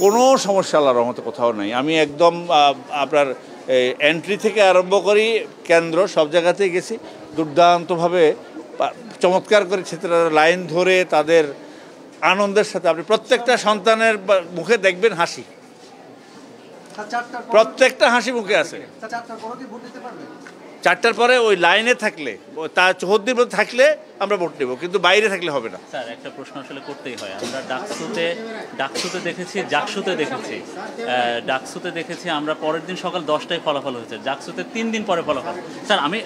কোনো সমস্যা আল্লাহর রহমতে কোথাও নাই। আমি একদম আপনার এন্ট্রি থেকে আরম্ভ করি কেন্দ্র সব জায়গাতেই গেছি, দুর্দান্তভাবে চমৎকার করে ছেলেরা লাইন ধরে তাদের আনন্দের সাথে আপনি প্রত্যেকটা সন্তানের মুখে দেখবেন হাসি, প্রত্যেকটা হাসি মুখে আছে। 4টার পরে ওই লাইনে থাকলে তার 74 মধ্যে থাকলে আমরা ভোট নেব, কিন্তু বাইরে থাকলে হবে না। স্যার একটা প্রশ্ন আসলে করতেই হয়। আমরা ডাকসুতে দেখেছি, ডাকসুতে দেখেছি আমরা পরের দিন সকাল 10টায় ফলাফল হয়েছে, জাকসুতে 3 দিন পরে ফলাফল। স্যার আমি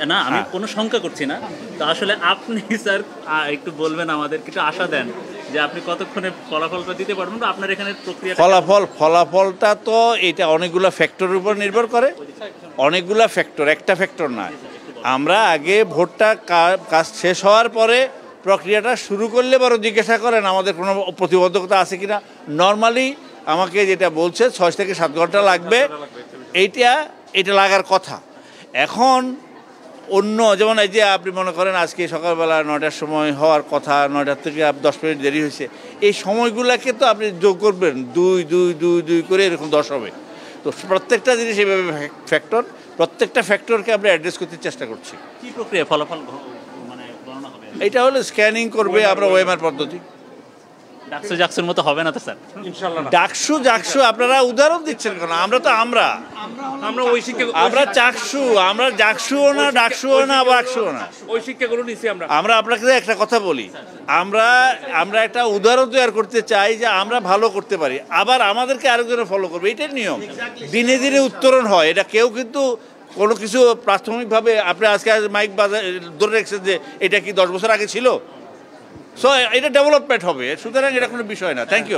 কোনো শঙ্কা করছি না, তো আসলে আপনি স্যার একটু বলবেন আমাদের, কিছু আশা দেন যে আপনি কতক্ষণে ফলাফলটা দিতে পারবেন, বা আপনার এখানে প্রক্রিয়া। ফলাফলটা তো এটা অনেকগুলো ফ্যাক্টরের উপর নির্ভর করে, অনেকগুলা ফ্যাক্টর, একটা ফ্যাক্টর না। আমরা আগে ভোটটা কাজ শেষ হওয়ার পরে প্রক্রিয়াটা শুরু করলে বড় জিজ্ঞাসা করেন আমাদের কোনো প্রতিবন্ধকতা আছে কিনা। নর্মালি আমাকে যেটা বলছে 6 থেকে 7 ঘন্টা লাগবে, এইটা লাগার কথা। এখন অন্য যেমন এই যে আপনি মনে করেন আজকে সকালবেলা 9টার সময় হওয়ার কথা, 9টার থেকে 10 মিনিট দেরি হয়েছে, এই সময়গুলোকে তো আপনি যোগ করবেন 2 করে এরকম 10 হবে। তো প্রত্যেকটা জিনিস এইভাবে ফ্যাক্টর, প্রত্যেকটা ফ্যাক্টরকে আমরা অ্যাড্রেস করতে চেষ্টা করছি। কি প্রক্রিয়া ফলাফল মানে গণনা হবে? এটা হলো স্ক্যানিং করবে আমরা ওএমআর পদ্ধতি। ডাকসুর মতো হবে না তো স্যার? ইনশাআল্লাহ ডাকসু আপনারা উদাহরণ দিচ্ছেন কেন? আমরা ওই শিক্ষা, আমরা জাকসুও না, ডাকসুও না, বাকসুও না, ওই শিক্ষাগুলো নিছি আমরা আপনাকে একটা কথা বলি, আমরা একটা উদাহরণ তৈরি করতে চাই যে আমরা ভালো করতে পারি, আবার আমাদেরকে আরেকজনে ফলো করবে, এটাই নিয়ম। দিনে দিনে উত্তরণ হয়, এটা কেউ কিন্তু কোনো কিছু প্রাথমিকভাবে আপনি আজকে মাইক ধরে রেখেছেন যে এটা কি 10 বছর আগে ছিল, সো এটা ডেভেলপমেন্ট হবে, সুতরাং এটা কোনো বিষয় না। Thank you.